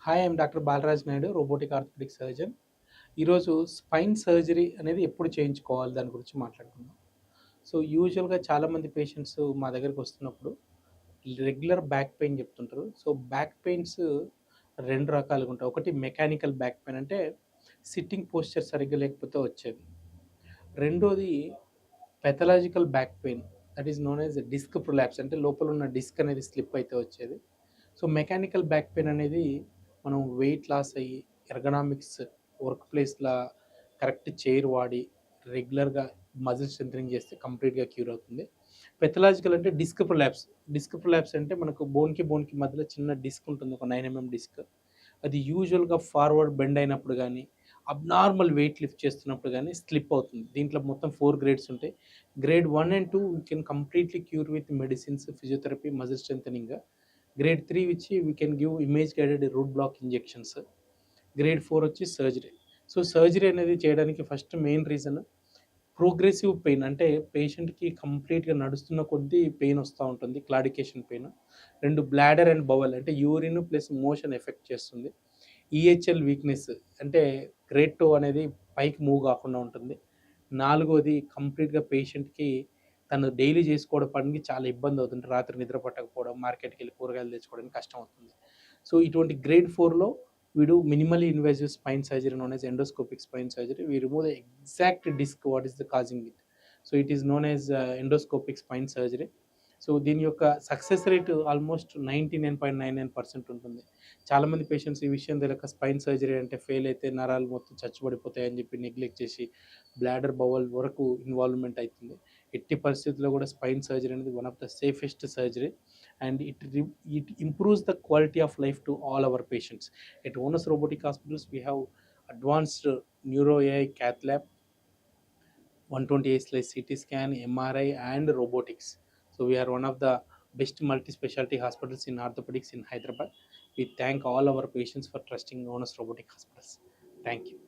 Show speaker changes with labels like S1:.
S1: Hi, I'm doctor Balaraj Naidu, robotic orthopaedic surgeon. ఈరోజు spine surgery అనేది ఎప్పుడు చేయించుకోవాలి దాని గురించి మాట్లాడుకుందాం. సో యూజువల్గా చాలామంది పేషెంట్స్ మా దగ్గరికి వస్తున్నప్పుడు రెగ్యులర్ బ్యాక్ పెయిన్ చెప్తుంటారు. సో బ్యాక్ పెయిన్స్ రెండు రకాలుగా ఉంటాయి. ఒకటి మెకానికల్ బ్యాక్ పెయిన్, అంటే సిట్టింగ్ పోస్చర్ సరిగ్గా లేకపోతే వచ్చేది. రెండోది pathological back pain, that is known as disc prolapse, అంటే లోపల ఉన్న డిస్క్ అనేది స్లిప్ అయితే వచ్చేది. సో మెకానికల్ బ్యాక్ పెయిన్ అనేది మనం వెయిట్ లాస్ అయ్యి ఎర్గనామిక్స్ వర్క్ ప్లేస్లో కరెక్ట్ చైర్ వాడి రెగ్యులర్గా మజిల్ స్ట్రెంథనింగ్ చేస్తే కంప్లీట్గా క్యూర్ అవుతుంది. పెథలాజికల్ అంటే డిస్క్ ప్రొలాప్స్. డిస్క్ ప్రొలాప్స్ అంటే మనకు బోన్కి మధ్యలో చిన్న డిస్క్ ఉంటుంది, ఒక 9 mm డిస్క్. అది యూజువల్గా ఫార్వర్డ్ బెండ్ అయినప్పుడు కానీ, అబ్నార్మల్ వెయిట్ లిఫ్ట్ చేస్తున్నప్పుడు కానీ స్లిప్ అవుతుంది. దీంట్లో మొత్తం 4 గ్రేడ్స్ ఉంటాయి. Grade 1 and 2 we can completely cure with medicines, physiotherapy, muscle strengthening. Grade 3 వచ్చి we can give image guided root block injections. Grade 4 వచ్చి సర్జరీ. సో సర్జరీ అనేది చేయడానికి first main reason progressive pain, అంటే పేషెంట్కి కంప్లీట్గా నడుస్తున్న కొద్దీ పెయిన్ వస్తూ ఉంటుంది, క్లాడికేషన్ పెయిన్. రెండు బ్లాడర్ అండ్ బవల్, అంటే యూరిన్ ప్లస్ మోషన్ ఎఫెక్ట్ చేస్తుంది. ఈహెచ్ఎల్ వీక్నెస్, అంటే గ్రేడ్ 2 అనేది పైకి మూవ్ కాకుండా ఉంటుంది. నాలుగోది కంప్లీట్గా పేషెంట్కి తను డైలీ చేసుకోవడం పనికి చాలా ఇబ్బంది అవుతుంది. రాత్రి నిద్ర పట్టకపోవడం, మార్కెట్కి వెళ్ళి కూరగాయలు తెచ్చుకోవడానికి కష్టం అవుతుంది. సో ఇటువంటి grade 4లో we do minimally invasive spine surgery known as endoscopic spine surgery. We remove the exact disc what is the causing it. So it is known as endoscopic spine surgery. So దీని యొక్క success rate almost 99.99% ఉంటుంది. చాలామంది patients ఈ విషయం తెలియక spine surgery అంటే fail అయితే నరాలు మొత్తం చచ్చుబడిపోతాయని చెప్పి నెగ్లెక్ట్ చేసి బ్లాడర్ బవల్ వరకు ఇన్వాల్వ్మెంట్ అవుతుంది. ఎట్టి పరిస్థితుల్లో కూడా స్పైన్ సర్జరీ అనేది one of the safest surgery, and it improves the quality of life to all our patients. At Onus Robotic Hospitals, we have advanced neuro AI cath lab, 128 slice CT scan, MRI, and robotics. So we are one of the best multi-specialty hospitals in orthopedics in Hyderabad. We thank all our patients for trusting Onus Robotic Hospitals. Thank you.